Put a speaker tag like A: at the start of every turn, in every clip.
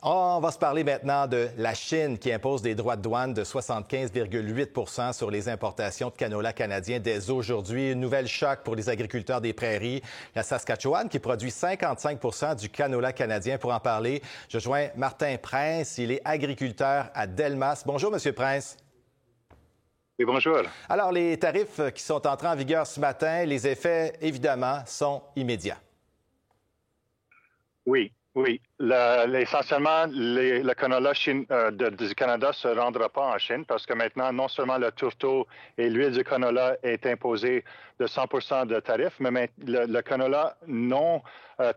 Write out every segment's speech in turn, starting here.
A: On va se parler maintenant de la Chine qui impose des droits de douane de 75,8 sur les importations de canola canadien dès aujourd'hui. Une nouvelle choc pour les agriculteurs des prairies. La Saskatchewan qui produit 55 du canola canadien. Pour en parler, je joins Martin Prince. Il est agriculteur à Delmas. Bonjour, Monsieur Prince.
B: Oui, bonjour.
A: Alors, les tarifs qui sont entrés en vigueur ce matin, les effets, évidemment, sont immédiats.
B: Oui. Essentiellement, le canola du Canada ne se rendra pas en Chine parce que maintenant, non seulement le tourteau et l'huile du canola est imposé de 100 de tarifs, mais le canola non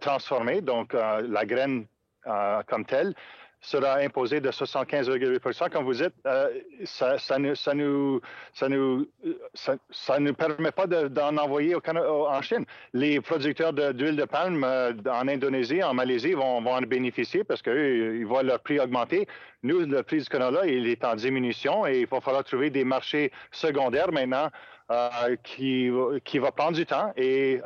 B: transformé, donc la graine comme telle, sera imposé de 75,8 Comme vous dites, ça nous permet pas d'en envoyer en Chine. Les producteurs d'huile de palme en Indonésie, en Malaisie vont en bénéficier parce qu'eux, ils voient leur prix augmenter. Nous, le prix du canola, il est en diminution et il va falloir trouver des marchés secondaires maintenant qui va prendre du temps et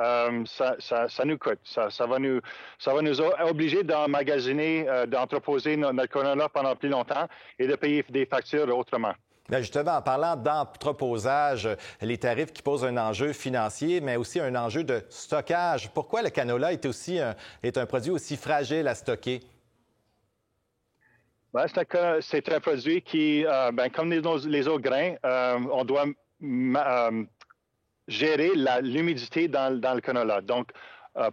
B: ça nous coûte. Ça va nous obliger d'emmagasiner, d'entreposer notre canola pendant plus longtemps et de payer des factures autrement.
A: Bien justement, en parlant d'entreposage, les tarifs qui posent un enjeu financier, mais aussi un enjeu de stockage. Pourquoi le canola est un produit aussi fragile à stocker?
B: Ben, c'est un produit qui, comme les autres grains, on doit gérer l'humidité dans le canola. Donc,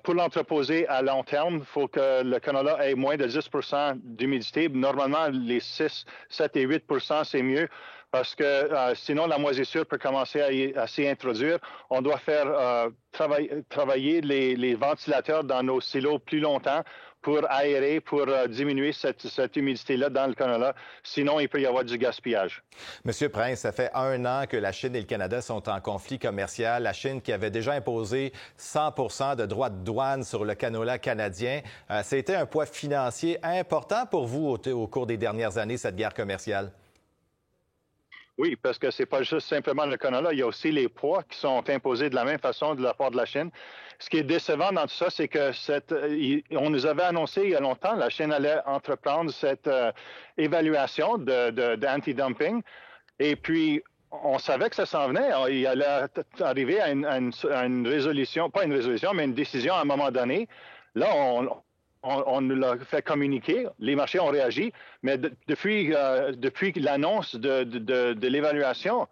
B: pour l'entreposer à long terme, il faut que le canola ait moins de 10 d'humidité. Normalement, les 6, 7 et 8 c'est mieux parce que sinon, la moisissure peut commencer à s'y introduire. On doit faire travailler les ventilateurs dans nos silos plus longtemps pour aérer, pour diminuer cette humidité-là dans le canola. Sinon, il peut y avoir du gaspillage.
A: Monsieur Prince, ça fait 1 an que la Chine et le Canada sont en conflit commercial. La Chine qui avait déjà imposé 100 de droits de douane sur le canola canadien. Ça a été un poids financier important pour vous au cours des dernières années, cette guerre commerciale?
B: Oui, parce que c'est pas juste simplement le canola, il y a aussi les poids qui sont imposés de la même façon de la part de la Chine. Ce qui est décevant dans tout ça, c'est que on nous avait annoncé il y a longtemps, la Chine allait entreprendre cette évaluation d'anti-dumping. Et puis, on savait que ça s'en venait. Il allait arriver à une résolution, pas une résolution, mais une décision à un moment donné. Là, on nous l'a fait communiquer, les marchés ont réagi, mais depuis l'annonce de l'évaluation,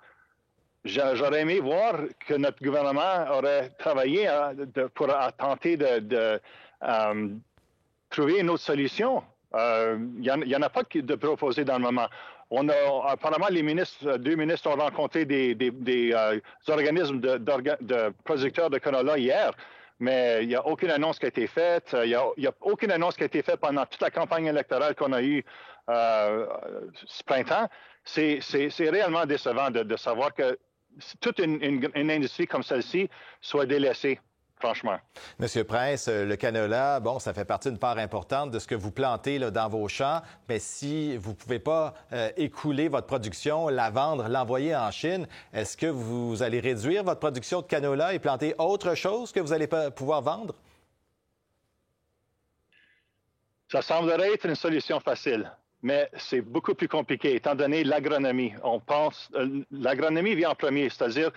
B: j'aurais aimé voir que notre gouvernement aurait travaillé pour tenter de trouver une autre solution. Il n'y en a pas de proposé dans le moment. Apparemment, deux ministres ont rencontré des organismes de producteurs de canola hier. Mais il n'y a aucune annonce qui a été faite. Il n'y a aucune annonce qui a été faite pendant toute la campagne électorale qu'on a eue ce printemps. C'est réellement décevant de savoir que toute une industrie comme celle-ci soit délaissée. Franchement.
A: Monsieur Prince, le canola, bon, ça fait partie d'une part importante de ce que vous plantez là, dans vos champs, mais si vous ne pouvez pas écouler votre production, la vendre, l'envoyer en Chine, est-ce que vous allez réduire votre production de canola et planter autre chose que vous allez pas pouvoir vendre?
B: Ça semblerait être une solution facile, mais c'est beaucoup plus compliqué étant donné l'agronomie. L'agronomie vient en premier, c'est-à-dire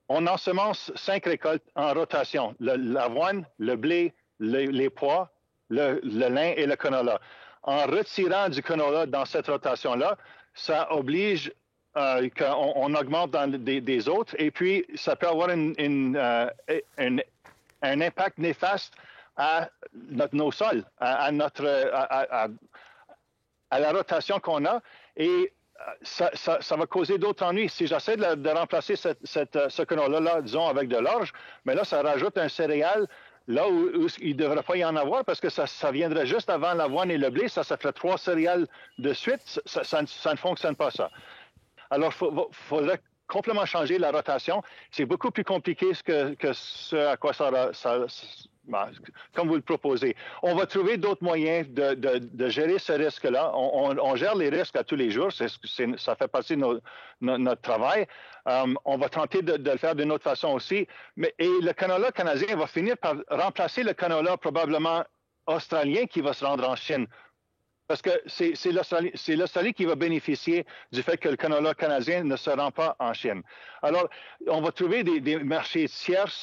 B: on ensemence 5 récoltes en rotation. L'avoine, le blé, les pois, le lin et le canola. En retirant du canola dans cette rotation-là, ça oblige qu'on augmente dans des autres et puis ça peut avoir un impact néfaste à nos sols, à la rotation qu'on a et ça va causer d'autres ennuis. Si j'essaie de remplacer ce canola-là, disons, avec de l'orge, mais là, ça rajoute un céréal là où il ne devrait pas y en avoir parce que ça viendrait juste avant l'avoine et le blé. Ça ferait 3 céréales de suite. Ça ne fonctionne pas, ça. Alors, il faudrait complètement changer la rotation. C'est beaucoup plus compliqué que ce à quoi comme vous le proposez. On va trouver d'autres moyens de gérer ce risque-là. On gère les risques à tous les jours. Ça fait partie de notre travail. On va tenter de le faire d'une autre façon aussi. Et le canola canadien va finir par remplacer le canola probablement australien qui va se rendre en Chine. Parce que c'est l'Australie qui va bénéficier du fait que le canola canadien ne se rend pas en Chine. Alors, on va trouver des marchés tiers,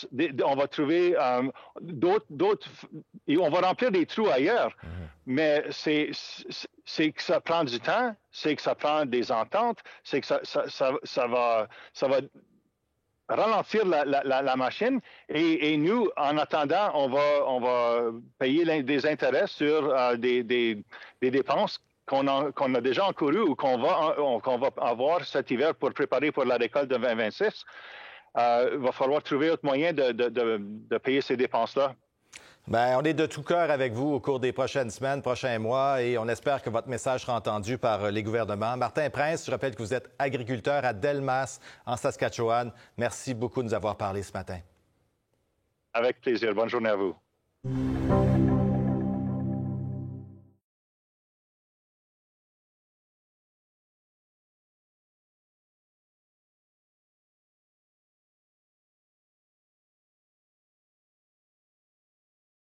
B: on va trouver d'autres, on va remplir des trous ailleurs. Mais c'est que ça prend du temps, c'est que ça prend des ententes, c'est que ça va ralentir la machine et nous, en attendant, on va payer des intérêts sur des dépenses qu'on a déjà encourues ou qu'on va avoir cet hiver pour préparer pour la récolte de 2026. Il va falloir trouver autre moyen de payer ces dépenses-là.
A: Bien, on est de tout cœur avec vous au cours des prochaines semaines, prochains mois, et on espère que votre message sera entendu par les gouvernements. Martin Prince, je rappelle que vous êtes agriculteur à Delmas, en Saskatchewan. Merci beaucoup de nous avoir parlé ce matin.
B: Avec plaisir. Bonne journée à vous.